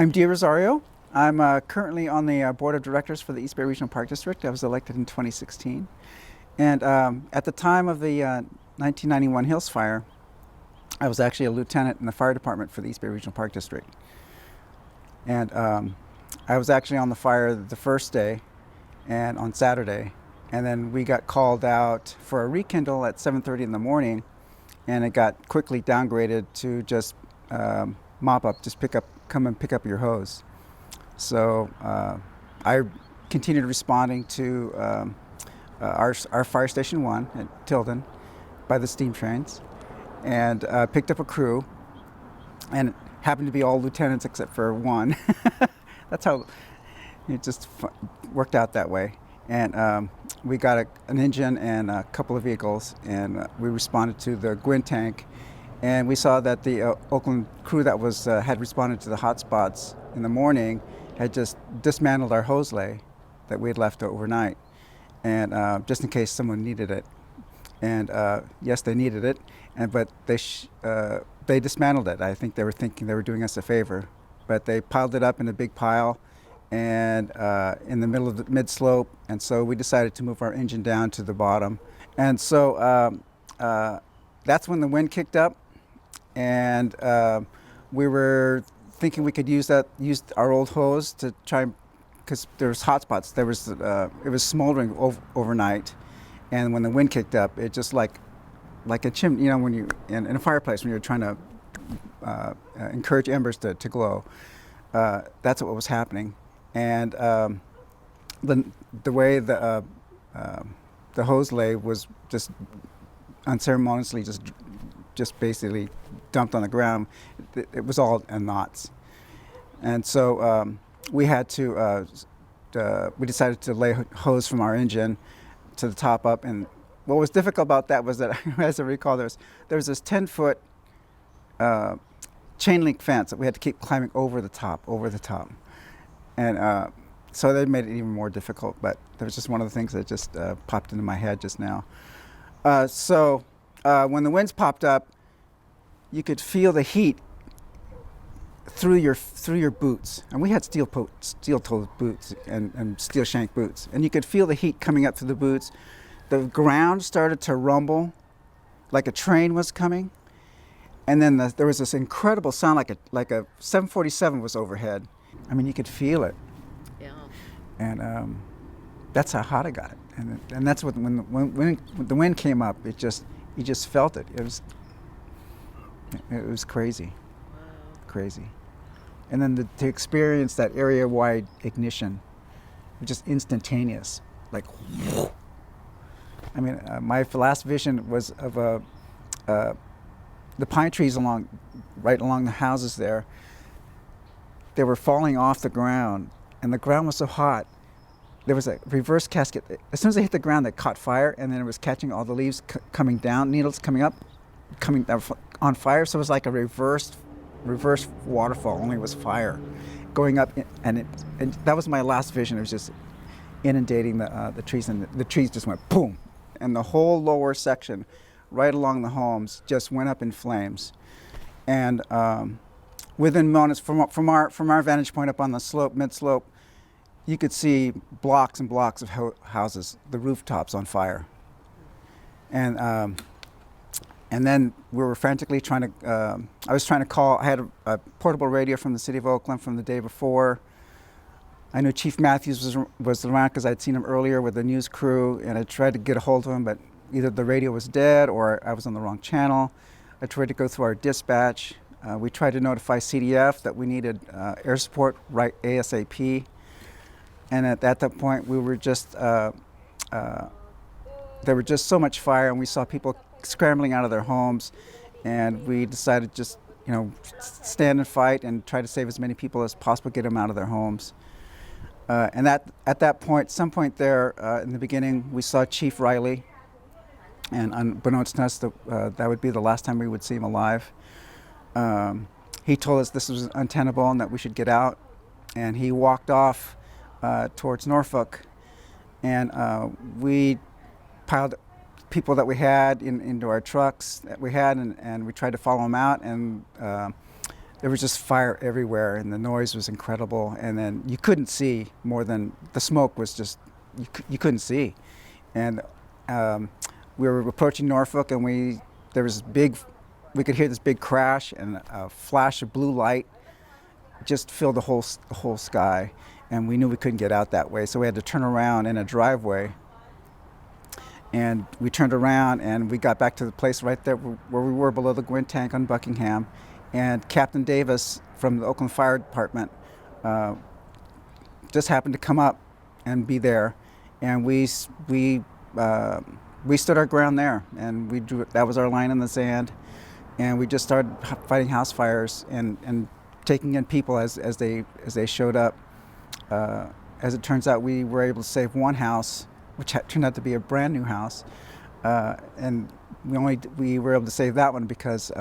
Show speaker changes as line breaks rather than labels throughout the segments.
I'm Rosario. I'm currently on the board of directors for the East Bay Regional Park District. I was elected in 2016. And at the time of the 1991 Hills Fire, I was actually a lieutenant in the fire department for the East Bay Regional Park District. And I was actually on the fire the first day and on Saturday. And then we got called out for a rekindle at 7:30 in the morning, and it got quickly downgraded to just mop up, just come and pick up your hose. So I continued responding to our Fire Station 1 at Tilden by the steam trains, and picked up a crew, and it happened to be all lieutenants except for one. That's how it just worked out that way. And we got an engine and a couple of vehicles, and we responded to the Gwin tank, and we saw that the Oakland crew that was had responded to the hot spots in the morning had just dismantled our hose lay that we had left overnight, and just in case someone needed it. And yes, they needed it, but they dismantled it. I think they were thinking they were doing us a favor, but they piled it up in a big pile and in the middle of the mid-slope, and so we decided to move our engine down to the bottom. And so that's when the wind kicked up, and we were thinking we could use our old hose to try, because there was hot spots. It was smoldering overnight, and when the wind kicked up, it just like a chimney, when you in a fireplace when you're trying to encourage embers to glow. That's what was happening. And the way the hose lay was just unceremoniously just basically dumped on the ground. It was all in knots, and so we had to we decided to lay hose from our engine to the top up. And what was difficult about that was that, as I recall, there was this 10-foot chain link fence that we had to keep climbing over the top. And so that made it even more difficult, but that was just one of the things that just popped into my head just now. So when the winds popped up, you could feel the heat through your boots. And we had steel-toed boots and steel shank boots. And you could feel the heat coming up through the boots. The ground started to rumble like a train was coming. And then there was this incredible sound like a 747 was overhead. I mean, you could feel it.
Yeah.
And that's how hot it got. And that's what when the wind came up, you just felt it. It was crazy.
Wow.
Crazy. And then to experience that area-wide ignition, just instantaneous, like. I mean, my last vision was of the pine trees right along the houses there. They were falling off the ground, and the ground was so hot. There was a reverse cascade. As soon as they hit the ground, they caught fire, and then it was catching all the leaves coming down, needles coming up, on fire. So it was like a reverse waterfall, only it was fire going up, and that was my last vision. It was just inundating the trees, and the trees just went boom, and the whole lower section, right along the homes, just went up in flames. And within moments, from our vantage point up on the slope, mid-slope, you could see blocks and blocks of houses, the rooftops on fire. And then we were frantically trying to, I was trying to call. I had a portable radio from the city of Oakland from the day before. I knew Chief Matthews was around because I'd seen him earlier with the news crew, and I tried to get a hold of him, but either the radio was dead or I was on the wrong channel. I tried to go through our dispatch. We tried to notify CDF that we needed air support right ASAP. And at that point, we were just, there were just so much fire, and we saw people scrambling out of their homes, and we decided just, stand and fight and try to save as many people as possible, get them out of their homes. And at that point, some point there in the beginning, we saw Chief Riley, and unbeknownst to us, that would be the last time we would see him alive. He told us this was untenable and that we should get out, and he walked off towards Norfolk, and we piled people that we had into our trucks that we had, and we tried to follow him out, and there was just fire everywhere, and the noise was incredible. And then you couldn't see more than the smoke was just you couldn't see. And we were approaching Norfolk, and there was we could hear this big crash, and a flash of blue light just filled the whole sky, and we knew we couldn't get out that way, so we had to turn around in a driveway. And we turned around, and we got back to the place right there where we were below the Gwynn tank on Buckingham. And Captain Davis from the Oakland Fire Department just happened to come up and be there, and we stood our ground there, and that was our line in the sand, and we just started fighting house fires and taking in people as they showed up. As it turns out, we were able to save one house, which turned out to be a brand new house, and we were able to save that one because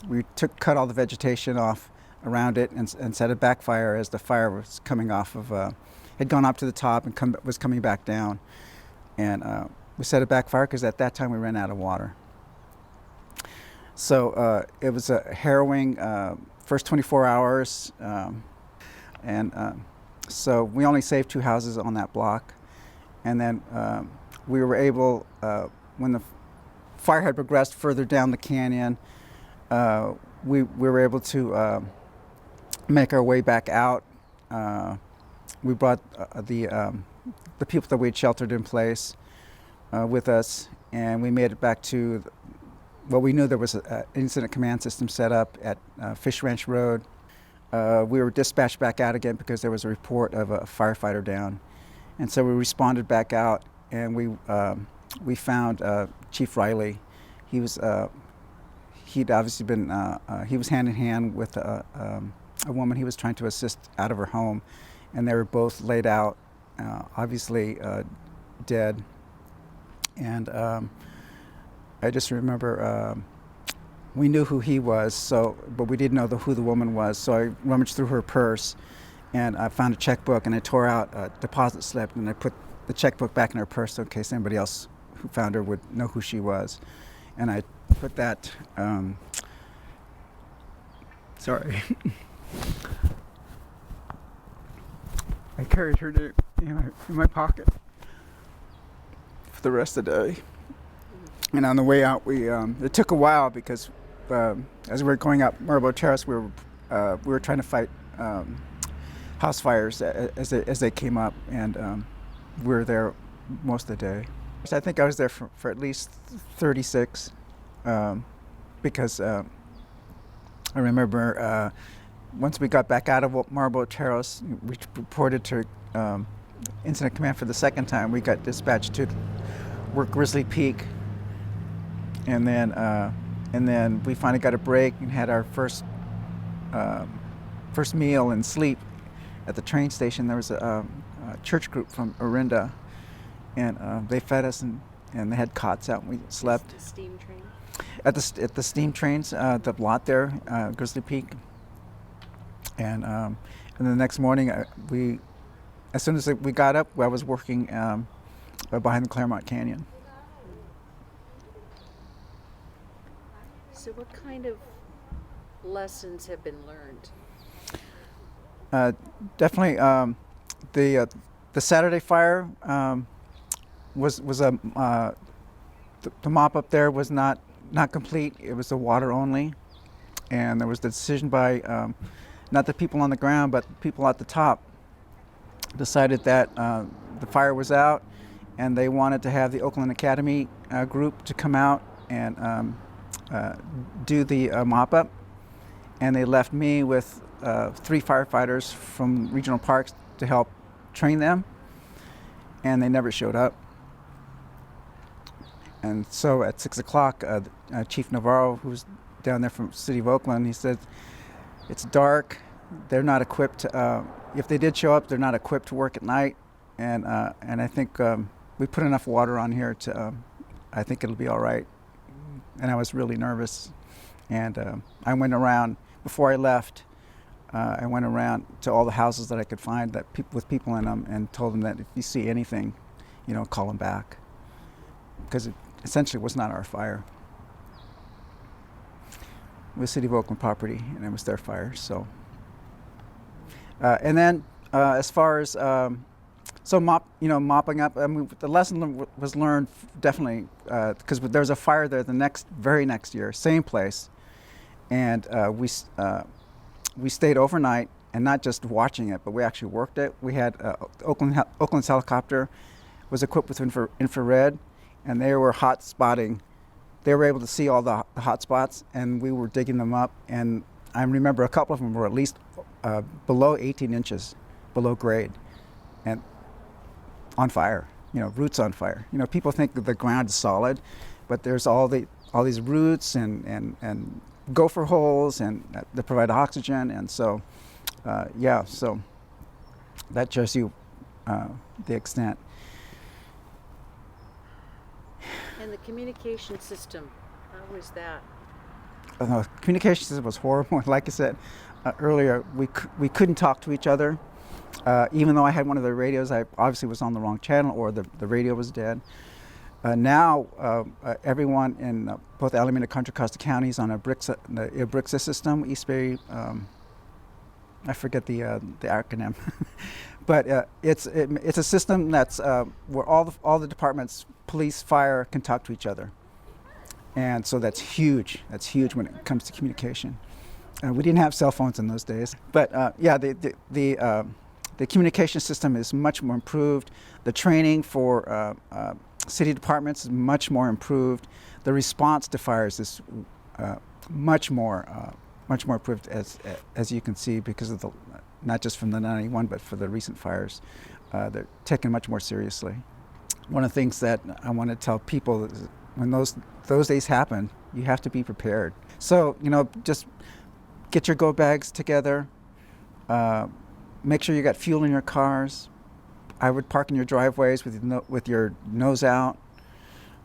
we cut all the vegetation off around it and set a backfire as the fire was coming off of had gone up to the top and was coming back down, and we set a backfire because at that time we ran out of water. So it was a harrowing first 24 hours, and so we only saved 2 houses on that block. And then we were able, when the fire had progressed further down the canyon, we were able to make our way back out. We brought the people that we had sheltered in place with us, and we made it back to, well, we knew there was an incident command system set up at Fish Ranch Road. We were dispatched back out again because there was a report of a firefighter down. And so we responded back out, and we found Chief Riley. He'd obviously been, he was hand in hand with a woman he was trying to assist out of her home, and they were both laid out, obviously dead. And I just remember we knew who he was, but we didn't know who the woman was. So I rummaged through her purse, and I found a checkbook, and I tore out a deposit slip, and I put the checkbook back in her purse in case anybody else who found her would know who she was. And I put that, sorry. I carried her in my pocket for the rest of the day. And on the way out, it took a while because as we were going up Marlboro Terrace, we were trying to fight house fires as they came up, and we were there most of the day. So I think I was there for at least 36, because I remember once we got back out of Marlboro Terrace, we reported to Incident Command for the second time. We got dispatched to work Grizzly Peak, and then we finally got a break and had our first meal and sleep at the train station. There was a church group from Orinda, and they fed us, and they had cots out, and we slept.
The steam train?
At the steam trains, the lot there, Grizzly Peak. And then the next morning, as soon as we got up, I was working behind the Claremont Canyon.
So what kind of lessons have been learned?
Definitely, the Saturday fire was the mop up there was not complete. It was the water only, and there was the decision by not the people on the ground, but the people at the top decided that the fire was out, and they wanted to have the Oakland Academy group to come out and do the mop up, and they left me with 3 firefighters from regional parks to help train them, and they never showed up. And so at 6 o'clock, Chief Navarro, who's down there from the city of Oakland, he said, it's dark, they're not equipped, if they did show up, they're not equipped to work at night, and I think we put enough water on here I think it'll be all right. And I was really nervous, and I went around, before I left, I went around to all the houses that I could find with people in them, and told them that if you see anything, call them back, because it essentially was not our fire. was City of Oakland property, and it was their fire. So, and then as far as mopping up. I mean, the lesson was learned definitely because there was a fire there the very next year, same place, and we stayed overnight, and not just watching it, but we actually worked it. We had Oakland's helicopter was equipped with infrared, and they were hot spotting. They were able to see all the hot spots, and we were digging them up. And I remember a couple of them were at least below 18 inches below grade, and on fire. Roots on fire. People think that the ground is solid, but there's all these roots and gopher holes and that provide oxygen, and so so that shows you the extent.
And the communication system, how was that?
Communication system was horrible. Like I said earlier, we couldn't talk to each other. Even though I had one of the radios, I obviously was on the wrong channel, or the radio was dead. Now, everyone in both Alameda and Contra Costa counties on a BRICSA system, East Bay, I forget the acronym, but it's a system that's where all the departments, police, fire, can talk to each other, and so that's huge. That's huge when it comes to communication. We didn't have cell phones in those days, but the communication system is much more improved. The training for city departments is much more improved. The response to fires is much more improved, as you can see, because of not just from the 91, but for the recent fires. They're taken much more seriously. One of the things that I want to tell people is when those days happen, you have to be prepared. So just get your go bags together. Make sure you got fuel in your cars. I would park in your driveways with your nose out.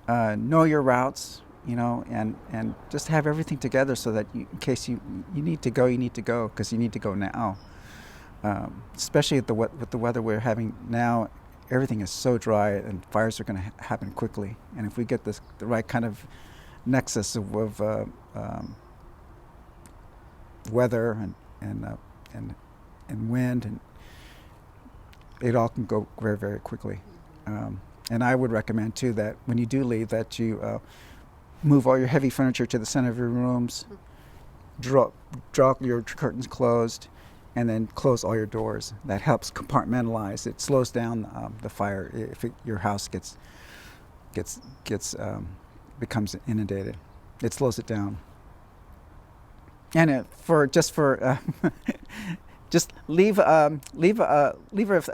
Know your routes, and just have everything together so that in case you need to go, because you need to go now. Especially with the weather we're having now, everything is so dry, and fires are going to happen quickly. And if we get the right kind of nexus of weather and wind, and it all can go very, very quickly. And I would recommend too that when you do leave, that you move all your heavy furniture to the center of your rooms, draw your curtains closed, and then close all your doors. That helps compartmentalize. It slows down the fire if your house becomes inundated. It slows it down. And just leave a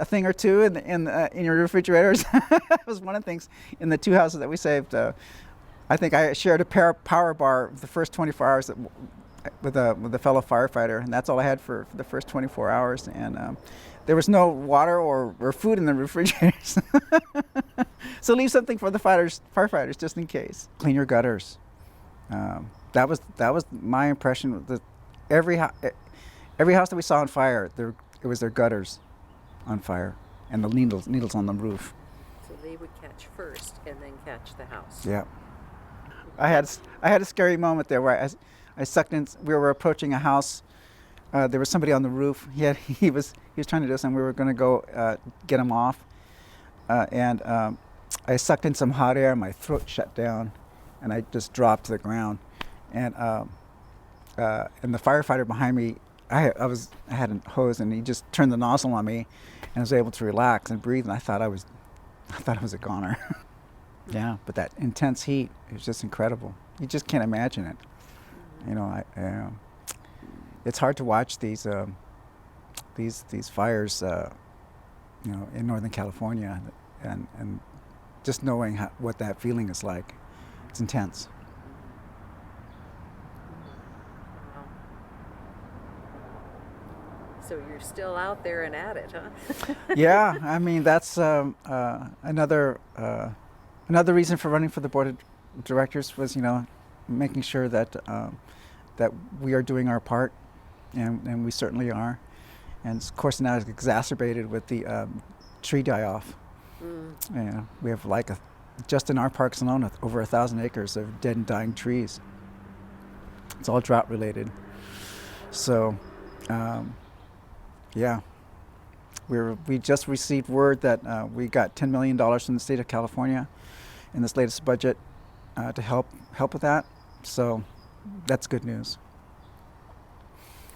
thing or two in your refrigerators. That was one of the things in the two houses that we saved. I think I shared a power bar the first 24 hours with a fellow firefighter, and that's all I had for the first 24 hours. And there was no water or food in the refrigerators. So leave something for the firefighters just in case. Clean your gutters. That was my impression. Every house that we saw on fire, it was their gutters on fire, and the needles on the roof.
So they would catch first, and then catch the house.
Yeah. I had a scary moment there where I sucked in. We were approaching a house. There was somebody on the roof. He was trying to do something. We were going to go get him off, and I sucked in some hot air. My throat shut down, and I just dropped to the ground. And the firefighter behind me, I had a hose, and he just turned the nozzle on me, and I was able to relax and breathe. And I thought I was a goner. Yeah, but that intense heat, it was just incredible. You just can't imagine it. It's hard to watch these fires, in Northern California, and just knowing what that feeling is like. It's intense.
So you're still out there and at it, huh?
Yeah, I mean that's another reason for running for the board of directors was making sure that that we are doing our part, and we certainly are. And of course now it's exacerbated with the tree die-off. We have just in our parks alone over 1,000 acres of dead and dying trees. It's all drought related. So, yeah, we just received word that we got $10 million from the state of California in this latest budget to help with that. So that's good news.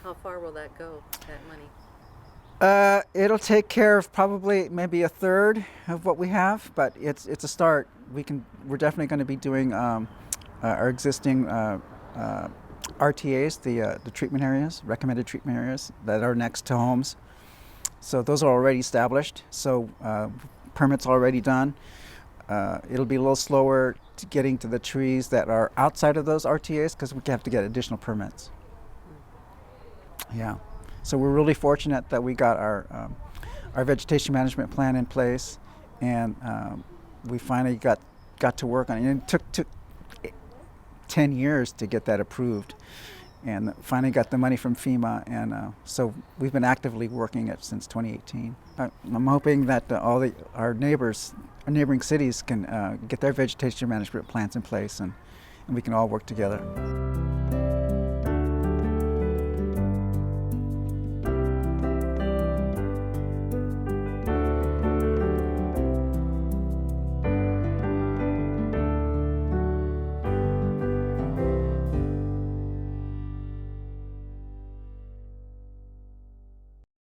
How far will that go, that money?
It'll take care of probably maybe a third of what we have, but it's a start. We're definitely going to be doing our existing RTAs, the treatment areas, recommended treatment areas that are next to homes. So those are already established. So permits already done. It'll be a little slower to getting to the trees that are outside of those RTAs because we have to get additional permits. Yeah. So we're really fortunate that we got our vegetation management plan in place, and we finally got to work on it. And it took 10 years to get that approved, and finally got the money from FEMA, and so we've been actively working it since 2018. I'm hoping that our neighboring cities can get their vegetation management plans in place, and we can all work together.